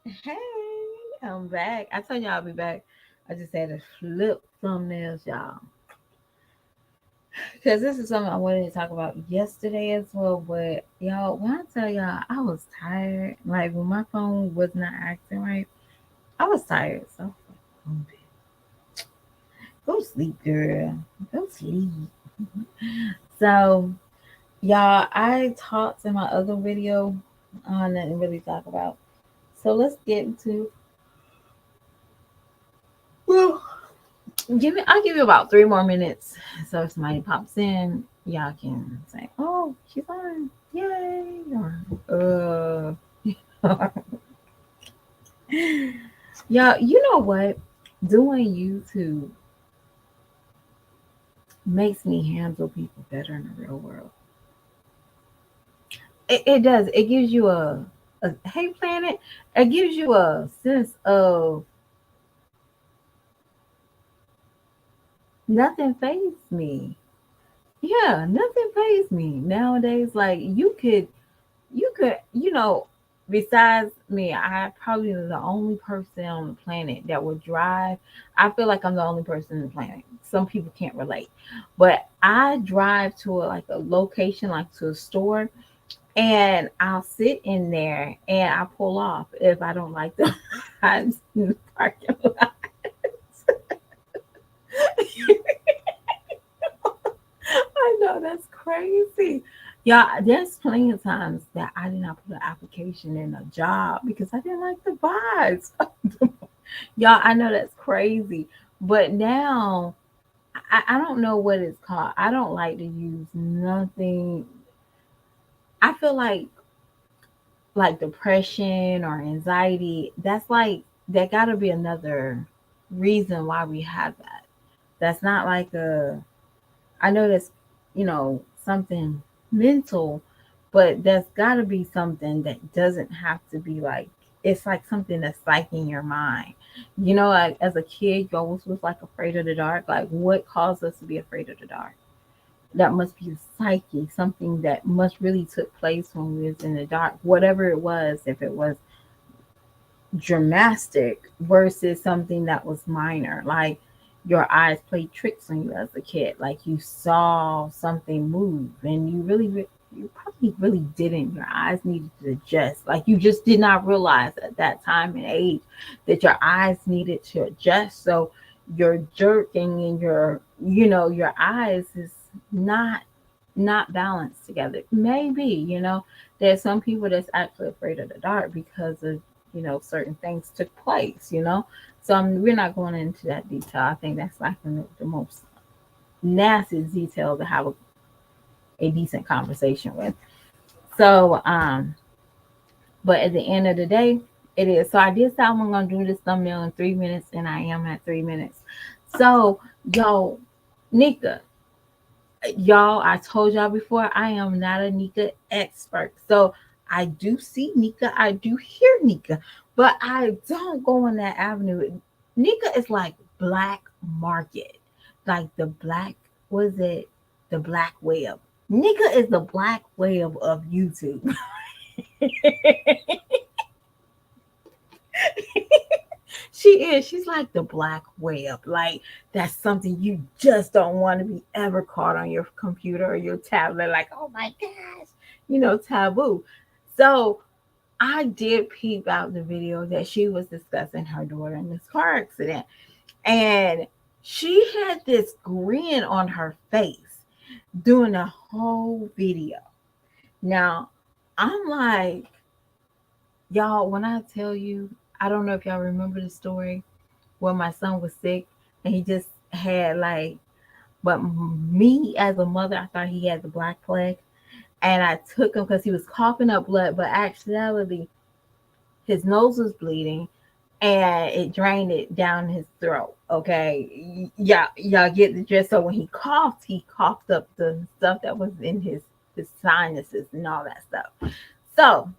Hey, I'm back. I told y'all I'll be back. I just had to flip thumbnails, y'all. Because this is something I wanted to talk about yesterday as well. But y'all, when I tell y'all I was tired, like when my phone was not acting right, I was tired. So I was like, go sleep, girl. Go sleep. So, y'all, I talked in my other video on nothing really talk about. So let's get into well, I'll give you about 3 more minutes. So if somebody pops in, y'all can say, "Oh, she's on, yay!" Or y'all, you know what? Doing YouTube makes me handle people better in the real world. It does. It gives you a hey planet. It gives you a sense of nothing fazed me. Yeah, nothing fazed me nowadays. Like you could, besides me, I probably am the only person on the planet that would drive. I feel like I'm the only person on the planet. Some people can't relate, but I drive to like a location, like to a store, and I'll sit in there and I pull off if I don't like the vibes in the parking lot. I know that's crazy. Yeah, there's plenty of times that I did not put an application in a job because I didn't like the vibes. Y'all, I know that's crazy. But now I don't know what it's called. I don't like to use nothing. I feel like depression or anxiety, that's like that gotta be another reason why we have that. That's not like a I know that's, something mental, but that's got to be something that doesn't have to be like, it's like something that's like in your mind. Like as a kid, you always was like afraid of the dark. Like, what caused us to be afraid of the dark? That must be a psyche, something that must really took place when we was in the dark, whatever it was, if it was dramatic versus something that was minor. Like your eyes played tricks on you as a kid. Like you saw something move and you probably really didn't. Your eyes needed to adjust. Like you just did not realize at that time and age that your eyes needed to adjust. So your jerking and your eyes is not not balanced together. Maybe, there's some people that's actually afraid of the dark because of certain things took place. So we're not going into that detail. I think that's like the most nasty detail to have a decent conversation with. So but at the end of the day, it is. So I did say I'm gonna do this thumbnail in 3 minutes, and I am at 3 minutes. So yo, Nika, y'all, I told y'all before, I am not a Nika expert. So I do see Nika, I do hear Nika, but I don't go in that avenue. Nika is like black market, like the black, was it the black web? Nika is the black web of YouTube. She is. She's like the black web. Like that's something you just don't want to be ever caught on your computer or your tablet. Like, oh my gosh, taboo. So I did peep out the video that she was discussing her daughter in this car accident. And she had this grin on her face during the whole video. Now, I'm like, y'all, when I tell you, I don't know if y'all remember the story where my son was sick and he just had like, but me as a mother, I thought he had the black plague. And I took him because he was coughing up blood, but actually his nose was bleeding and it drained it down his throat. Okay. Y'all get the gist. So when he coughed up the stuff that was in his sinuses and all that stuff. So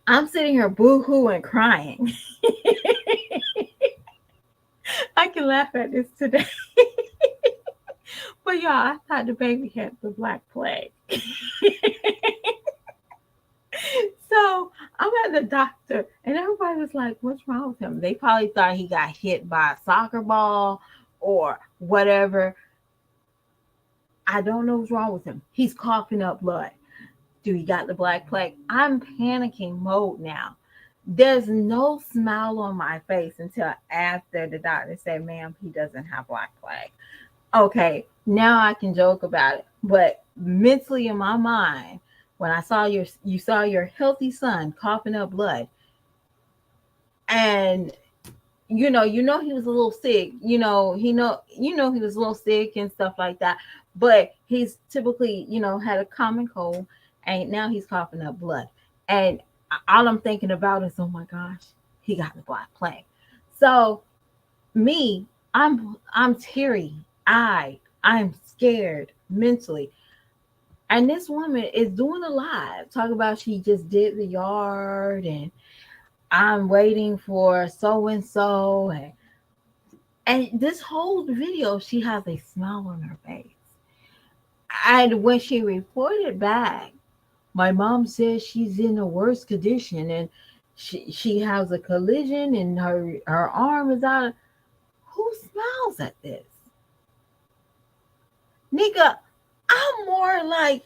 I'm sitting here boo-hoo and crying. I can laugh at this today. But y'all, I thought the baby had the black plague. So I'm the doctor, and everybody was like, "What's wrong with him?" They probably thought he got hit by a soccer ball or whatever. I don't know what's wrong with him. He's coughing up blood. Do he got the black plague? I'm panicking mode now. There's no smile on my face until after the doctor said, "Ma'am, he doesn't have black plague." Okay, now I can joke about it. But mentally in my mind, when I saw you saw your healthy son coughing up blood, and you know he was a little sick. You know he was a little sick and stuff like that. But he's typically had a common cold, and now he's coughing up blood. And all I'm thinking about is, oh my gosh, he got the black plague. So me, I'm teary eyed. I'm scared mentally. And this woman is doing a live talk about she just did the yard, and I'm waiting for so and so, and this whole video she has a smile on her face. And when she reported back, my mom says she's in a worse condition, and she has a collision and her arm is out. Who smiles at this? Nigga, I'm more like,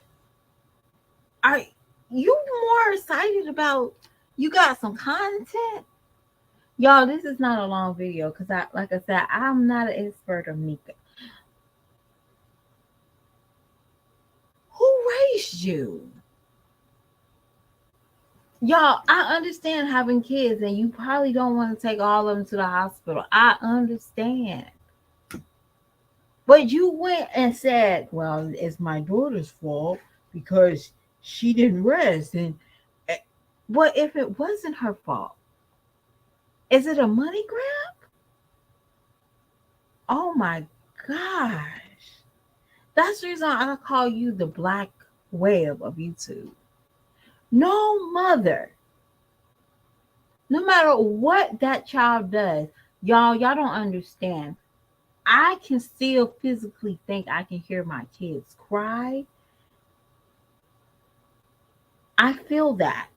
are you more excited about you got some content? Y'all, this is not a long video because like I said, I'm not an expert of Nika. Who raised you? Y'all, I understand having kids and you probably don't want to take all of them to the hospital. I understand. But you went and said, well, it's my daughter's fault because she didn't rest. And what if it wasn't her fault? Is it a money grab? Oh my gosh. That's the reason I call you the black web of YouTube. No mother, no matter what that child does, y'all don't understand. I can still physically think I can hear my kids cry. I feel that.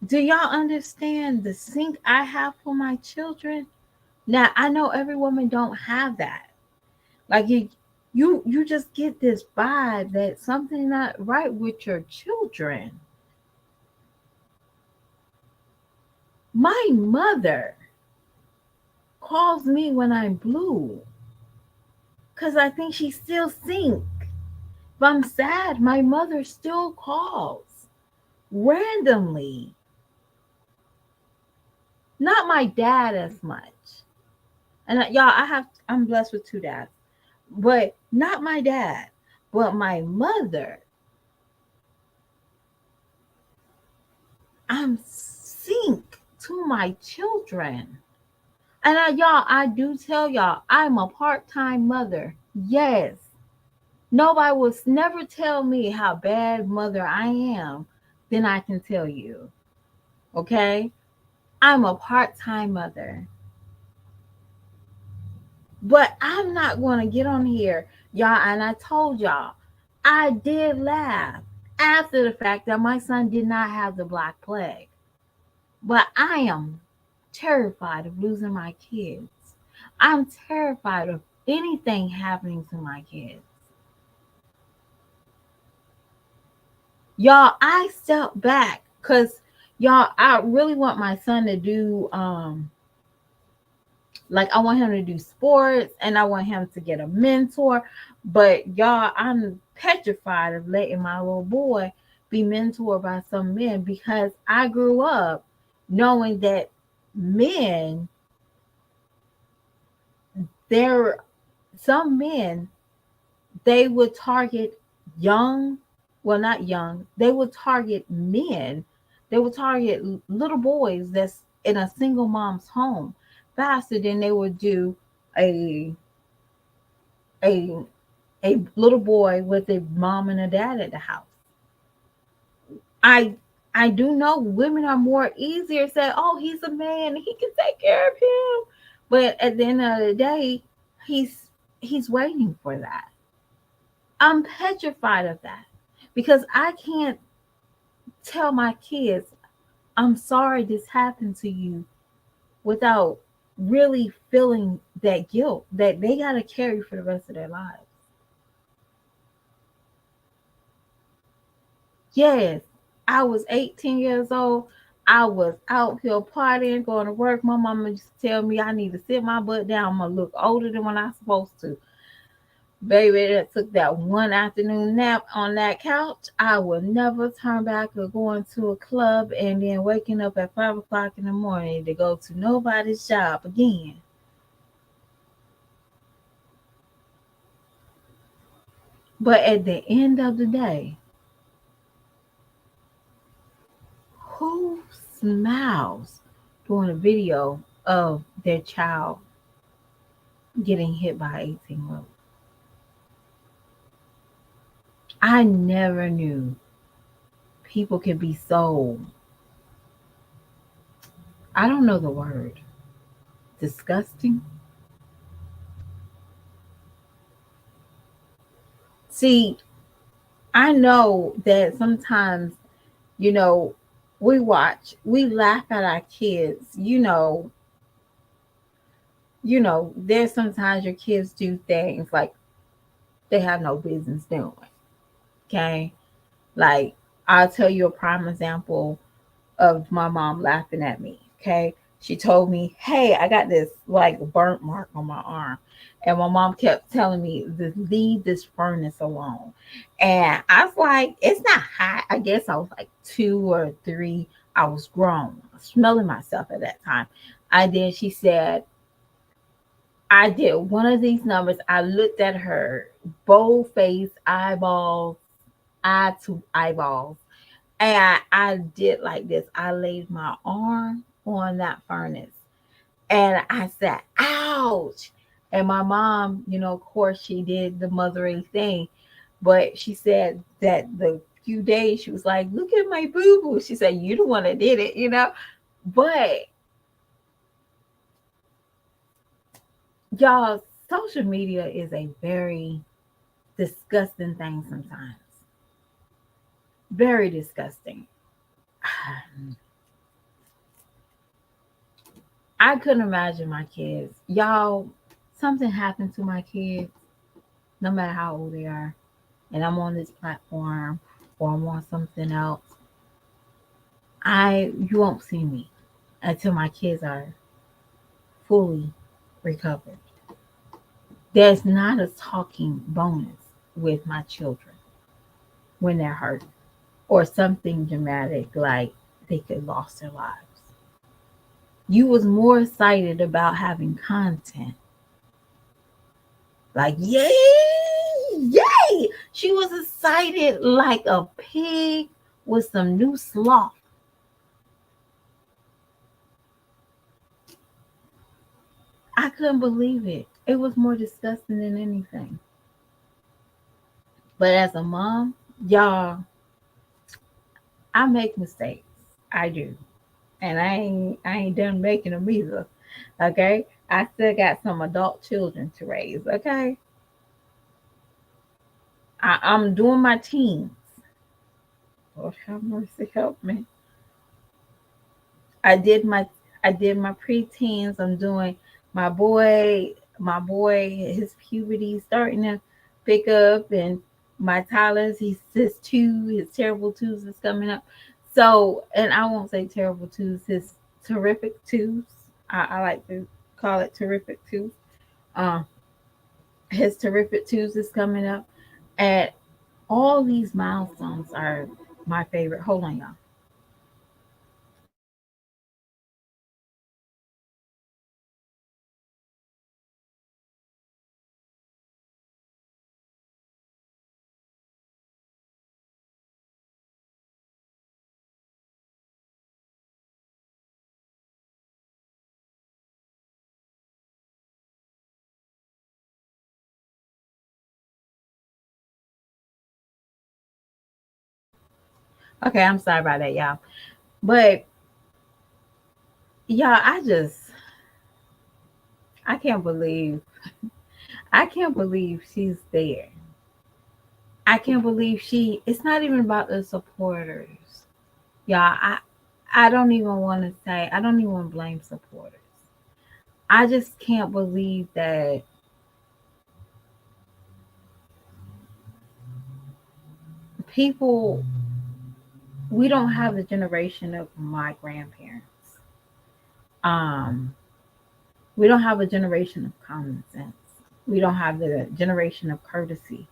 Do y'all understand the sync I have for my children? Now I know every woman don't have that. Like you just get this vibe that something not right with your children. My mother calls me when I'm blue because I think she still sync. If I'm sad, my mother still calls randomly. Not my dad as much. And y'all, I'm blessed with two dads, but not my dad. But my mother, I'm sync to my children. And I do tell y'all, I'm a part-time mother. Yes. Nobody will never tell me how bad mother I am than I can tell you. Okay? I'm a part-time mother. But I'm not going to get on here, y'all. And I told y'all, I did laugh after the fact that my son did not have the black plague. But I am terrified of losing my kids. I'm terrified of anything happening to my kids. Y'all, I stepped back because y'all, I really want my son to do like I want him to do sports and I want him to get a mentor. But y'all, I'm petrified of letting my little boy be mentored by some men because I grew up knowing that men, there some men, they would target young, well, not young, they would target men, they would target little boys that's in a single mom's home faster than they would do a a a little boy with a mom and a dad at the house. I I do know women are more easier to say, oh, he's a man, he can take care of him. But at the end of the day, he's waiting for that. I'm petrified of that because I can't tell my kids I'm sorry this happened to you, without really feeling that guilt that they got to carry for the rest of their lives. Yes, I was 18 years old. I was out here partying, going to work. My mama used to tell me I need to sit my butt down. I'm gonna look older than when I'm supposed to. Baby, that took that one afternoon nap on that couch. I would never turn back or going to a club and then waking up at 5 o'clock in the morning to go to nobody's job again. But at the end of the day, who smiles during a video of their child getting hit by 18-year-old? I never knew people could be so, I don't know the word, disgusting. See, I know that sometimes, you know, we laugh at our kids, there's sometimes your kids do things like they have no business doing. Okay. Like, I'll tell you a prime example of my mom laughing at me. Okay. She told me, hey, I got this like burnt mark on my arm. And my mom kept telling me to leave this furnace alone. And I was like, it's not hot. I guess I was like 2 or 3. I was grown, smelling myself at that time. And then she said, I did one of these numbers. I looked at her, bold face, eyeballs, eye to eyeballs. And I did like this. I laid my arm on that furnace and I said, ouch. And my mom, of course, she did the mothering thing, but she said that the few days she was like, look at my boo boo. She said, you the one that did it. But y'all, social media is a very disgusting thing sometimes. Very disgusting. I couldn't imagine my kids. Y'all, something happened to my kids, no matter how old they are, and I'm on this platform or I'm on something else. You won't see me until my kids are fully recovered. There's not a talking bonus with my children when they're hurt or something dramatic like they could lost their lives. You was more excited about having content. Like, yay, yay. She was excited like a pig with some new sloth. I couldn't believe it. It was more disgusting than anything. But as a mom, y'all, I make mistakes. I do. And I ain't done making them either. Okay? I still got some adult children to raise. Okay? I'm doing my teens. Lord have mercy, help me. I did my I did my preteens. I'm doing my boy, his puberty starting to pick up, and my Tyler's he's his two, his terrible twos is coming up. So, and I won't say terrible twos, his terrific twos. I like to call it terrific twos. Um, his terrific twos is coming up, and all these milestones are my favorite. Hold on, y'all. Okay, I'm sorry about that, y'all. But yeah, I can't believe she's there. I can't believe it's not even about the supporters. Yeah, I don't even want to say, I don't even want to blame supporters. I just can't believe that people, we don't have the generation of my grandparents. Um, we don't have a generation of common sense. We don't have the generation of courtesy.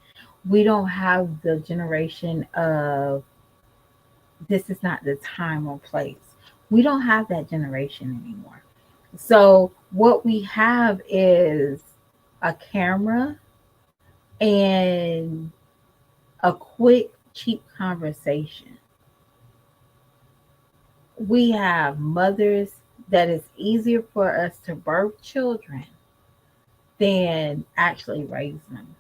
We don't have the generation of this is not the time or place. We don't have that generation anymore. So what we have is a camera and a quick, cheap conversation. We have mothers that it's easier for us to birth children than actually raise them.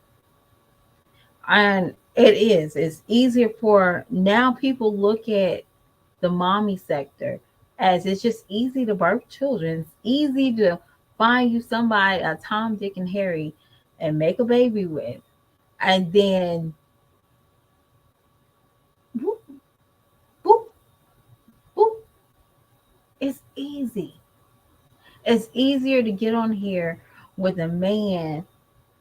And it's easier for now people look at the mommy sector as it's just easy to birth children. It's easy to find you somebody, a Tom, Dick, and Harry, and make a baby with. And then boop, boop, boop. It's easy. It's easier to get on here with a man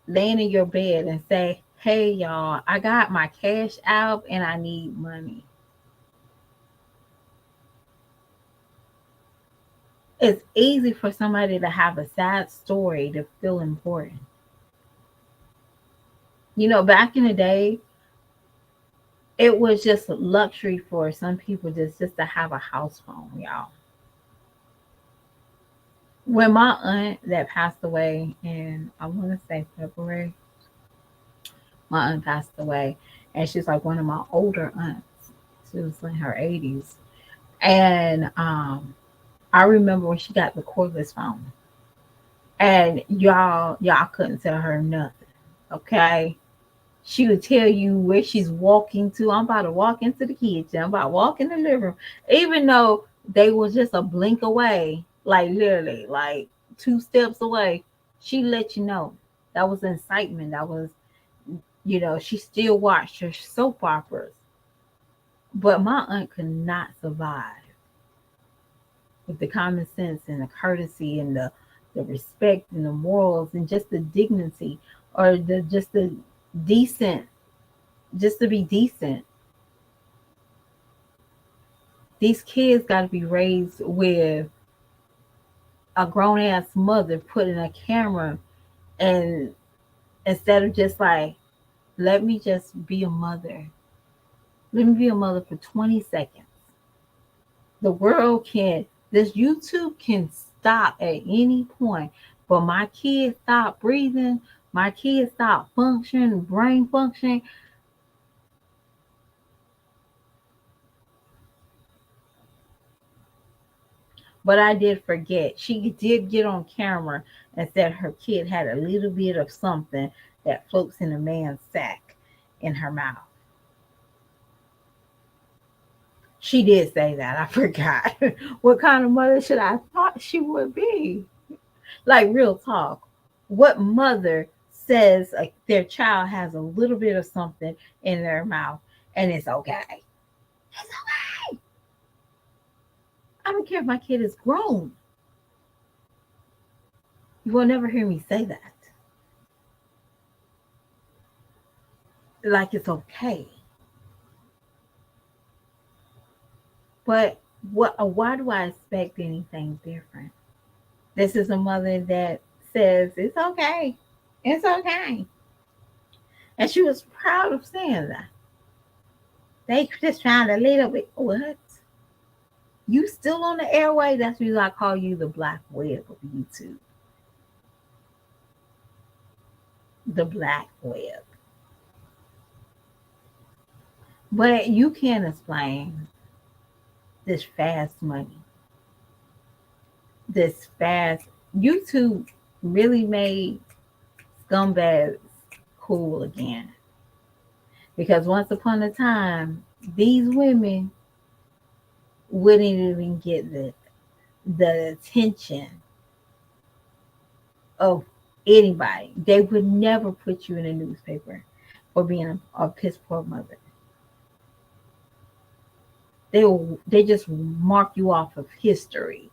laying in your bed and say, hey, y'all, I got my cash out and I need money. It's easy for somebody to have a sad story to feel important. You know, back in the day, it was just a luxury for some people just to have a house phone, y'all. When my aunt that passed away in, I want to say February, my aunt passed away, and she's like one of my older aunts. She was in her 80s. And I remember when she got the cordless phone, and y'all couldn't tell her nothing. Okay, she would tell you where she's walking to. I'm about to walk into the kitchen. I'm about to walk in the living room, even though they was just a blink away, like literally, like 2 steps away. She let you know. That was incitement. That was, she still watched her soap operas. But my aunt could not survive with the common sense and the courtesy and the respect and the morals and just the dignity, or the decent, just to be decent. These kids got to be raised with a grown ass mother putting a camera, and instead of just like, let me just be a mother, let me be a mother for 20 seconds. The world can, this YouTube can stop at any point, but my kids stop breathing, my kids stop functioning, brain functioning. But I did forget. She did get on camera and said her kid had a little bit of something that floats in a man's sack in her mouth. She did say that. I forgot. What kind of mother should I thought she would be? Like real talk. What mother says their child has a little bit of something in their mouth and it's okay? It's okay. I don't care if my kid is grown. You will never hear me say that. Like it's okay. But why do I expect anything different? This is a mother that says it's okay. It's okay. And she was proud of saying that. They just trying to little bit. What? You still on the airway? That's why I call you the black web of YouTube. The black web. But you can't explain this fast money. This fast YouTube really made scumbags cool again. Because once upon a time, these women wouldn't even get the attention of anybody. They would never put you in a newspaper for being a piss poor mother. They just mark you off of history.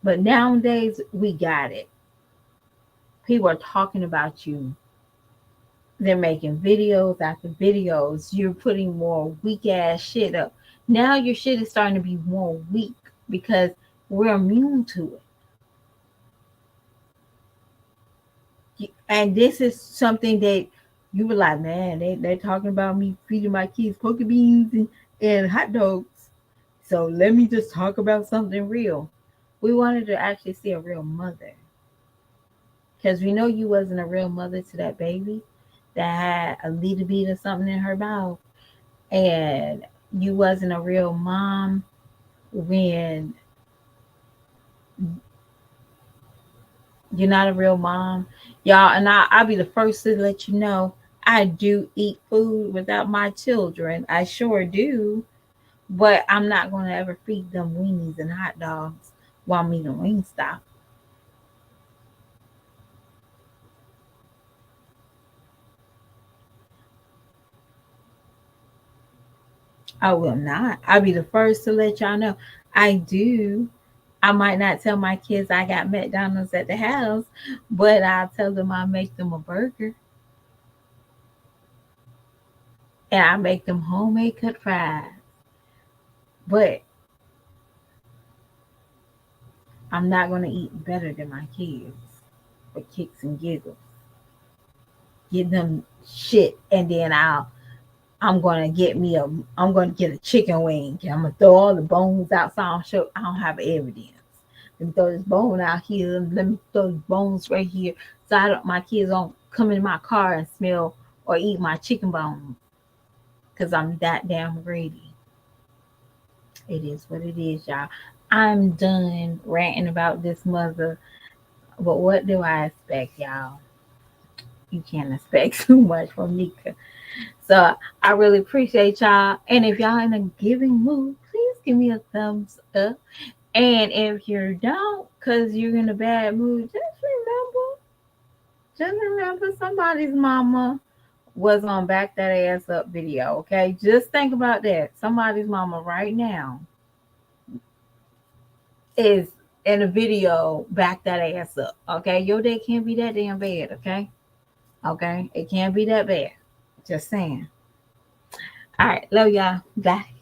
But nowadays we got it. People are talking about you. They're making videos after videos. You're putting more weak ass shit up. Now your shit is starting to be more weak because we're immune to it. And this is something that you were like, man, they're talking about me feeding my kids poke beans and hot dogs. So let me just talk about something real. We wanted to actually see a real mother. Because we know you wasn't a real mother to that baby that had a little bit of something in her mouth. And you wasn't a real mom when you're not a real mom. Y'all, and I'll be the first to let you know I do eat food without my children. I sure do. But I'm not going to ever feed them weenies and hot dogs while I'm eating Wingstop. I will not. I'll be the first to let y'all know. I do. I might not tell my kids I got McDonald's at the house, but I'll tell them I make them a burger and I make them homemade cut fries. But I'm not going to eat better than my kids for kicks and giggles. Give them shit, and then I'm gonna get me a I'm gonna get a chicken wing. I'm gonna throw all the bones out so I don't have evidence. Let me throw this bone out here. Let me throw the bones right here. So my kids don't come in my car and smell or eat my chicken bones. Cause I'm that damn greedy. It is what it is, y'all. I'm done ranting about this mother. But what do I expect, y'all? You can't expect too much from Nika. So I really appreciate y'all. And if y'all in a giving mood, please give me a thumbs up. And if you don't, because you're in a bad mood, just remember somebody's mama was on Back That Ass Up video. Okay. Just think about that. Somebody's mama right now is in a video, Back That Ass Up. Okay. Your day can't be that damn bad. Okay. Okay. It can't be that bad. Just saying. All right. Love y'all. Bye.